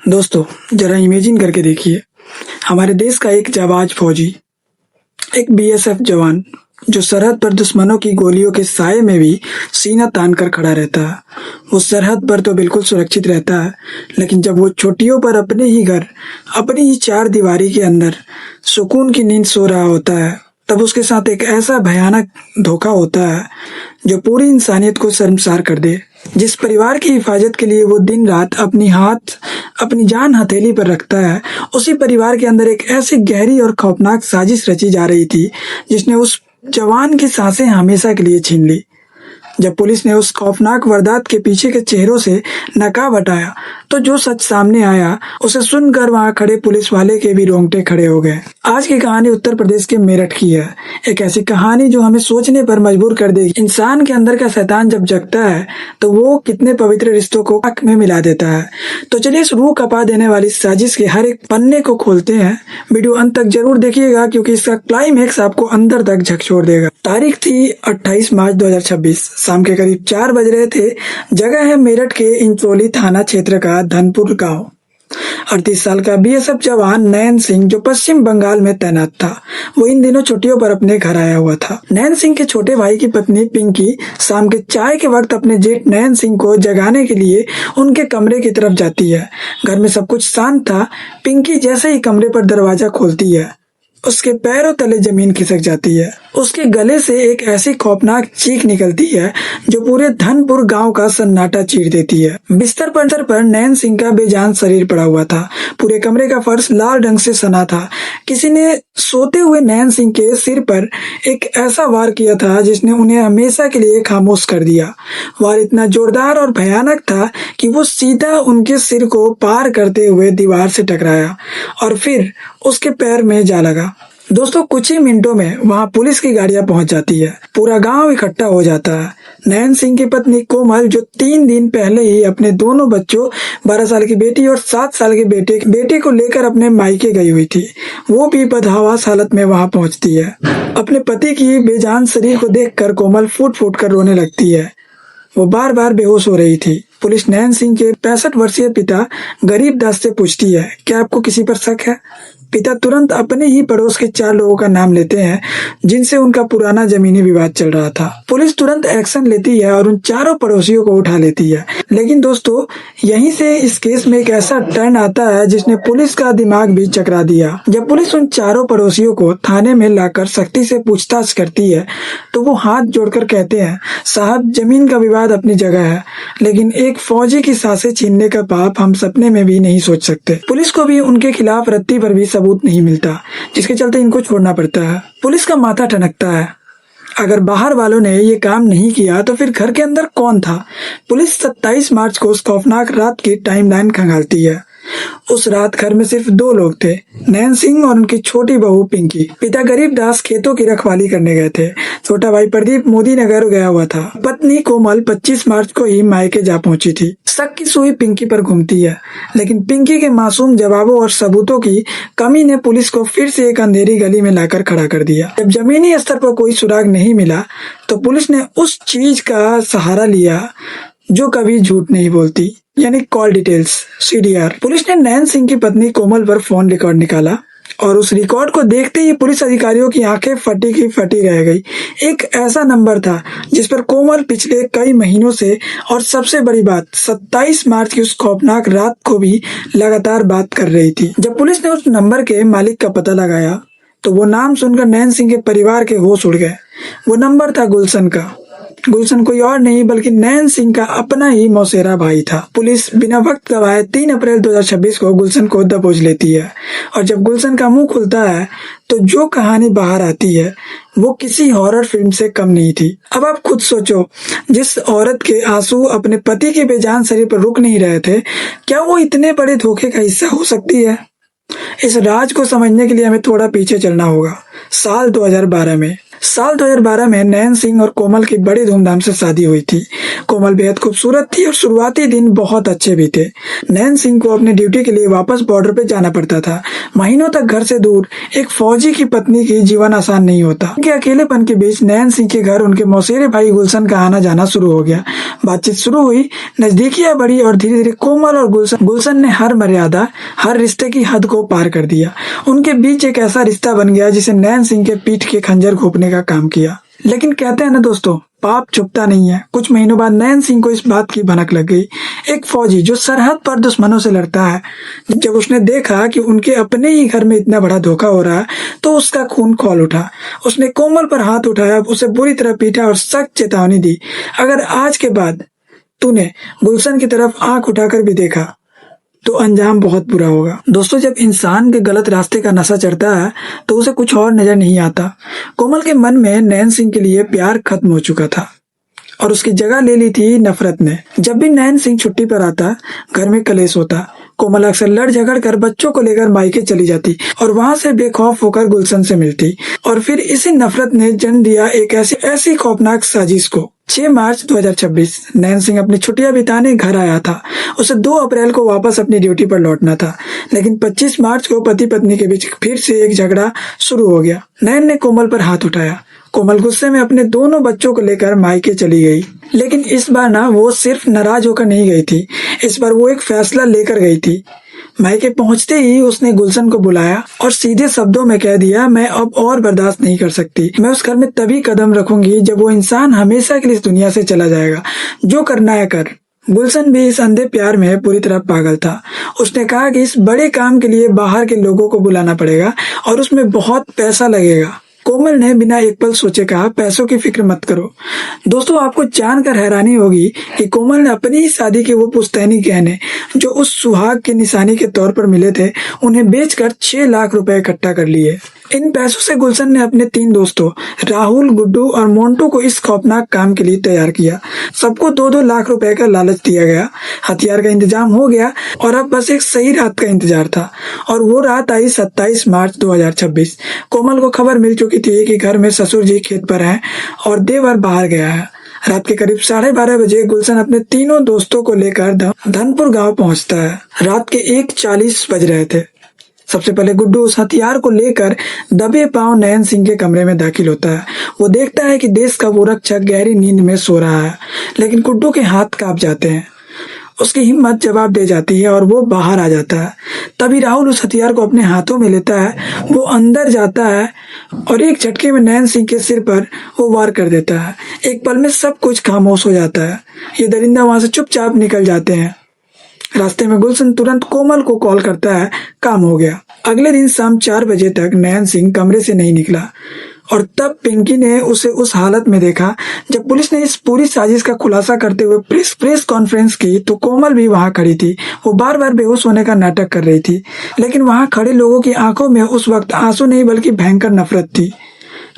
दोस्तों, जरा इमेजिन करके देखिए, हमारे देश का एक जाबाज फौजी, एक बीएसएफ जवान जो सरहद पर दुश्मनों की गोलियों के साए में भी सीना तान कर खड़ा रहता है। वो सरहद पर तो बिल्कुल सुरक्षित रहता है, लेकिन जब वो छुट्टियों पर अपने ही घर, अपनी ही चार दीवारी के अंदर सुकून की नींद सो रहा होता है, तब उसके साथ एक ऐसा भयानक धोखा होता है जो पूरी इंसानियत को शर्मसार कर दे। जिस परिवार की हिफाजत के लिए वो दिन रात अपनी जान हथेली पर रखता है, उसी परिवार के अंदर एक ऐसी गहरी और खौफनाक साजिश रची जा रही थी जिसने उस जवान की सांसें हमेशा के लिए छीन ली। जब पुलिस ने उस खौफनाक वारदात के पीछे के चेहरों से नकाब हटाया, तो जो सच सामने आया उसे सुनकर वहां खड़े पुलिस वाले के भी रोंगटे खड़े हो गए। आज की कहानी उत्तर प्रदेश के मेरठ की है। एक ऐसी कहानी जो हमें सोचने पर मजबूर कर देगी। इंसान के अंदर का शैतान जब जगता है तो वो कितने पवित्र रिश्तों को आग में मिला देता है। तो चलिए इस रूह कपा देने वाली साजिश के हर एक पन्ने को खोलते हैं। वीडियो अंत तक जरूर देखिएगा, क्योंकि इसका क्लाइमेक्स आपको अंदर तक झकझोर देगा। तारीख थी 28 मार्च 2026। शाम के करीब 4 बज रहे थे। जगह है मेरठ के इंचोली थाना क्षेत्र का धनपुर गांव। 38 साल का बीएसएफ जवान नयन सिंह, जो पश्चिम बंगाल में तैनात था, वो इन दिनों छुट्टियों पर अपने घर आया हुआ था। नयन सिंह के छोटे भाई की पत्नी पिंकी शाम के चाय के वक्त अपने जेठ नयन सिंह को जगाने के लिए उनके कमरे की तरफ जाती है। घर में सब कुछ शांत था। पिंकी जैसे ही कमरे पर दरवाजा खोलती है, उसके पैरों तले जमीन खिसक जाती है। उसके गले से एक ऐसी खौफनाक चीख निकलती है जो पूरे धनपुर गांव का सन्नाटा चीर देती है। बिस्तर पर नयन सिंह का बेजान शरीर पड़ा हुआ था। पूरे कमरे का फर्श लाल रंग से सना था। किसी ने सोते हुए नयन सिंह के सिर पर एक ऐसा वार किया था जिसने उन्हें हमेशा के लिए खामोश कर दिया। वार इतना जोरदार और भयानक था कि वो सीधा उनके सिर को पार करते हुए दीवार से टकराया और फिर उसके पैर में जा लगा। दोस्तों, कुछ ही मिनटों में वहां पुलिस की गाड़ियां पहुंच जाती है। पूरा गांव इकट्ठा हो जाता है। नयन सिंह की पत्नी कोमल, जो 3 दिन पहले ही अपने दोनों बच्चों 12 साल की बेटी और 7 साल के बेटे को लेकर अपने मायके गई हुई थी, वो भी बदहवास हालत में वहां पहुंचती है। अपने पति की बेजान शरीर को देखकर कोमल फूट फूट कर रोने लगती है। वो बार बार बेहोश हो रही थी। पुलिस नयन सिंह के 65 वर्षीय पिता गरीब दास से पूछती है, क्या आपको किसी पर शक है? पिता तुरंत अपने ही पड़ोस के 4 लोगों का नाम लेते हैं जिनसे उनका पुराना जमीनी विवाद चल रहा था। पुलिस तुरंत एक्शन लेती है और उन चारों पड़ोसियों को उठा लेती है। लेकिन दोस्तों, यहीं से इस केस में एक ऐसा टर्न आता है जिसने पुलिस का दिमाग भी चकरा दिया। जब पुलिस उन चारों पड़ोसियों को थाने में लाकर सख्ती से पूछताछ करती है तो वो हाथ जोड़कर कहते हैं, साहब, जमीन का विवाद अपनी जगह है, लेकिन एक फौजी की सांसें छीनने का पाप हम सपने में भी नहीं सोच सकते। पुलिस को भी उनके खिलाफ रत्ती भर भी सबूत नहीं मिलता, जिसके चलते इनको छोड़ना पड़ता है। पुलिस का माथा ठनकता है। अगर बाहर वालों ने ये काम नहीं किया तो फिर घर के अंदर कौन था? पुलिस 27 मार्च को उस खौफनाक रात की टाइमलाइन खंगालती है। उस रात घर में सिर्फ 2 लोग थे, नयन सिंह और उनकी छोटी बहू पिंकी। पिता गरीब दास खेतों की रखवाली करने गए थे। छोटा भाई प्रदीप मोदी नगर गया हुआ था। पत्नी कोमल 25 मार्च को ही मायके जा पहुंची थी। शक की सुई पिंकी पर घूमती है, लेकिन पिंकी के मासूम जवाबों और सबूतों की कमी ने पुलिस को फिर से एक अंधेरी गली में लाकर खड़ा कर दिया। जब जमीनी स्तर पर कोई सुराग नहीं मिला तो पुलिस ने उस चीज का सहारा लिया जो कभी झूठ नहीं बोलती, यानी कॉल डिटेल्स, सीडीआर। पुलिस ने नयन सिंह की पत्नी कोमल पर फोन रिकॉर्ड निकाला और उस रिकॉर्ड को देखते ही पुलिस अधिकारियों की आंखें फटी की फटी रह गई। एक ऐसा नंबर था जिस पर कोमल पिछले कई महीनों से, और सबसे बड़ी बात, 27 मार्च की उस खौफनाक रात को भी लगातार बात कर रही थी। जब पुलिस ने उस नंबर के मालिक का पता लगाया तो वो नाम सुनकर नयन सिंह के परिवार के होश उड़ गए। वो नंबर था गुलशन का। गुलशन कोई और नहीं बल्कि नयन सिंह का अपना ही मौसेरा भाई था। पुलिस बिना वक्त गवाए 3 अप्रैल 2026 को गुलशन को दबोच लेती है, और जब गुलशन का मुंह खुलता है तो जो कहानी बाहर आती है वो किसी हॉरर फिल्म से कम नहीं थी। अब आप खुद सोचो, जिस औरत के आंसू अपने पति के बेजान शरीर पर रुक नहीं रहे थे, क्या वो इतने बड़े धोखे का हिस्सा हो सकती है? इस राज को समझने के लिए हमें थोड़ा पीछे चलना होगा। साल 2012 में साल 2012 में नैन सिंह और कोमल की बड़ी धूमधाम से शादी हुई थी। कोमल बेहद खूबसूरत थी और शुरुआती दिन बहुत अच्छे भी थे। नैन सिंह को अपनी ड्यूटी के लिए वापस बॉर्डर पे जाना पड़ता था। महीनों तक घर से दूर एक फौजी की पत्नी की जीवन आसान नहीं होता। उनके अकेलेपन के बीच नैन सिंह के घर उनके मौसेरे भाई गुलशन का आना जाना शुरू हो गया। बातचीत शुरू हुई, नजदीकियां बढ़ी और धीरे धीरे कोमल और गुलशन ने हर मर्यादा, हर रिश्ते की हद को पार कर दिया। उनके बीच एक ऐसा रिश्ता बन गया जिसे नैन सिंह के पीठ के खंजर घोंपने का काम किया। लेकिन कहते हैं ना दोस्तों, पाप छुपता नहीं है। कुछ महीनों बाद नैन सिंह को इस बात की भनक लग गई। एक फौजी जो सरहद पर दुश्मनों से लड़ता है, जब उसने देखा कि उनके अपने ही घर में इतना बड़ा धोखा हो रहा है, तो उसका खून खौल उठा। उसने कोमल पर हाथ उठाया, उसे बुरी तरह पीटा और सख्त चेतावनी दी, अगर आज के बाद तूने गुलशन की तरफ आंख उठाकर भी देखा तो अंजाम बहुत बुरा होगा। दोस्तों, जब इंसान के गलत रास्ते का नशा चढ़ता है तो उसे कुछ और नजर नहीं आता। कोमल के मन में नैन सिंह के लिए प्यार खत्म हो चुका था और उसकी जगह ले ली थी नफरत ने। जब भी नैन सिंह छुट्टी पर आता, घर में कलेश होता। कोमल अक्सर लड़ झगड़ कर बच्चों को लेकर मायके चली जाती और वहां से बेखौफ होकर गुलशन से मिलती। और फिर इसी नफरत ने जन्म दिया एक ऐसी खौफनाक साजिश को। 6 मार्च 2026 नैन सिंह अपनी छुट्टियां बिताने घर आया था। उसे 2 अप्रैल को वापस अपनी ड्यूटी पर लौटना था, लेकिन 25 मार्च को पति पत्नी के बीच फिर से एक झगड़ा शुरू हो गया। नैन ने कोमल पर हाथ उठाया। कोमल गुस्से में अपने दोनों बच्चों को लेकर मायके चली गई। लेकिन इस बार ना वो सिर्फ नाराज होकर नहीं गई थी, इस बार वो एक फैसला लेकर गई थी। मायके पहुंचते ही उसने गुलशन को बुलाया और सीधे शब्दों में कह दिया, मैं अब और बर्दाश्त नहीं कर सकती। मैं उस घर में तभी कदम रखूंगी जब वो इंसान हमेशा के लिए इस दुनिया से चला जाएगा। जो करना है कर। गुलशन भी इस अंधे प्यार में पूरी तरह पागल था। उसने कहा कि इस बड़े काम के लिए बाहर के लोगों को बुलाना पड़ेगा और उसमें बहुत पैसा लगेगा। कोमल ने बिना एक पल सोचे कहा, पैसों की फिक्र मत करो। दोस्तों, आपको जानकर हैरानी होगी कि कोमल ने अपनी ही शादी के वो पुश्तैनी गहने जो उस सुहाग की निशानी के तौर पर मिले थे, उन्हें बेचकर 6 लाख रुपए इकट्ठा कर लिए। इन पैसों से गुलशन ने अपने 3 दोस्तों राहुल, गुड्डू और मोन्टू को इस खौफनाक काम के लिए तैयार किया। सबको 2-2 लाख रुपए का लालच दिया गया। हथियार का इंतजाम हो गया और अब बस एक सही रात का इंतजार था। और वो रात आई 27 मार्च 2026। कोमल को खबर मिल चुकी थी कि घर में ससुर जी खेत पर हैं और देवर बाहर गया है। रात के करीब 12:30 बजे गुलशन अपने तीनों दोस्तों को लेकर धनपुर गांव पहुंचता है। रात के 1:40 बज रहे थे। सबसे पहले गुड्डू उस हथियार को लेकर दबे पांव नैन सिंह के कमरे में दाखिल होता है। वो देखता है कि देश का वो रक्षक गहरी नींद में सो रहा है, लेकिन गुड्डू के हाथ कांप जाते हैं। उसकी हिम्मत जवाब दे जाती है और वो बाहर आ जाता है। तभी राहुल उस हथियार को अपने हाथों में लेता है। वो अंदर जाता है और एक झटके में नैन सिंह के सिर पर वो वार कर देता है। एक पल में सब कुछ खामोश हो जाता है। ये दरिंदा वहां से चुपचाप निकल जाते हैं। रास्ते में गुलशन तुरंत कोमल को कॉल करता है, काम हो गया। अगले दिन शाम 4 बजे तक नैन सिंह कमरे से नहीं निकला और तब पिंकी ने उसे उस हालत में देखा। जब पुलिस ने इस पूरी साजिश का खुलासा करते हुए प्रेस कॉन्फ्रेंस की तो कोमल भी वहां खड़ी थी। वो बार बार बेहोश होने का नाटक कर रही थी, लेकिन वहां खड़े लोगों की आंखों में उस वक्त आंसू नहीं बल्कि भयंकर नफरत थी।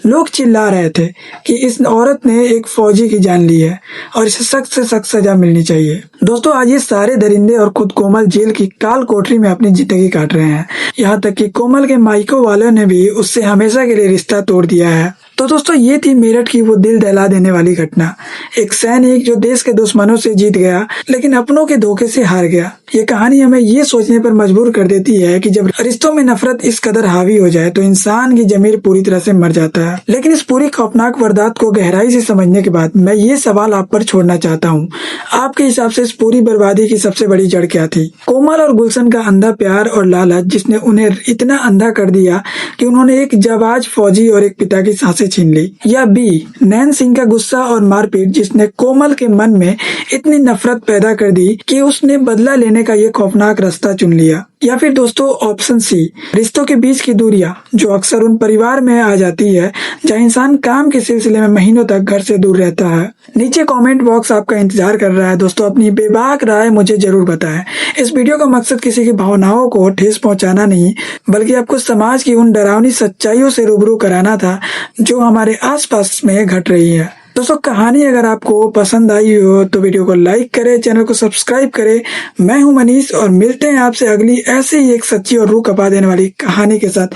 लोग चिल्ला रहे थे कि इस औरत ने एक फौजी की जान ली है और इसे सख्त से सख्त सजा मिलनी चाहिए। दोस्तों, आज ये सारे दरिंदे और खुद कोमल जेल की काल कोठरी में अपनी जिंदगी काट रहे हैं। यहाँ तक कि कोमल के मायको वालों ने भी उससे हमेशा के लिए रिश्ता तोड़ दिया है। तो दोस्तों, ये थी मेरठ की वो दिल दहला देने वाली घटना। एक सैनिक जो देश के दुश्मनों से जीत गया लेकिन अपनों के धोखे से हार गया। ये कहानी हमें ये सोचने पर मजबूर कर देती है कि जब रिश्तों में नफरत इस कदर हावी हो जाए तो इंसान की जमीर पूरी तरह से मर जाता है। लेकिन इस पूरी खौफनाक वारदात को गहराई से समझने के बाद मैं ये सवाल आप पर छोड़ना चाहता हूँ, आपके हिसाब से इस पूरी बर्बादी की सबसे बड़ी जड़ क्या थी? कोमल और गुलशन का अंधा प्यार और लालच जिसने उन्हें इतना अंधा कर दिया कि उन्होंने एक जाबाज फौजी और एक पिता की सांसें छीन ली, या बी नैन सिंह का गुस्सा और मारपीट जिसने कोमल के मन में इतनी नफरत पैदा कर दी कि उसने बदला लेने का ये खौफनाक रास्ता चुन लिया, या फिर दोस्तों ऑप्शन सी रिश्तों के बीच की दूरियां जो अक्सर उन परिवार में आ जाती है जहां इंसान काम के सिलसिले में महीनों तक घर से दूर रहता है। नीचे कमेंट बॉक्स आपका इंतजार कर रहा है। दोस्तों, अपनी बेबाक राय मुझे जरूर बताएं। इस वीडियो का मकसद किसी की भावनाओं को ठेस पहुंचाना नहीं, बल्कि आपको समाज की उन डरावनी सच्चाइयों से रूबरू कराना था जो हमारे आसपास में घट रही है। दोस्तों कहानी अगर आपको पसंद आई हो तो वीडियो को लाइक करें, चैनल को सब्सक्राइब करें। मैं हूं मनीष और मिलते हैं आपसे अगली ऐसे ही एक सच्ची और रूह कपा देने वाली कहानी के साथ।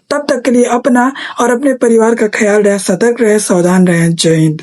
तब तक के लिए अपना और अपने परिवार का ख्याल रहे, सतर्क रहे, सावधान रहे। जय हिंद।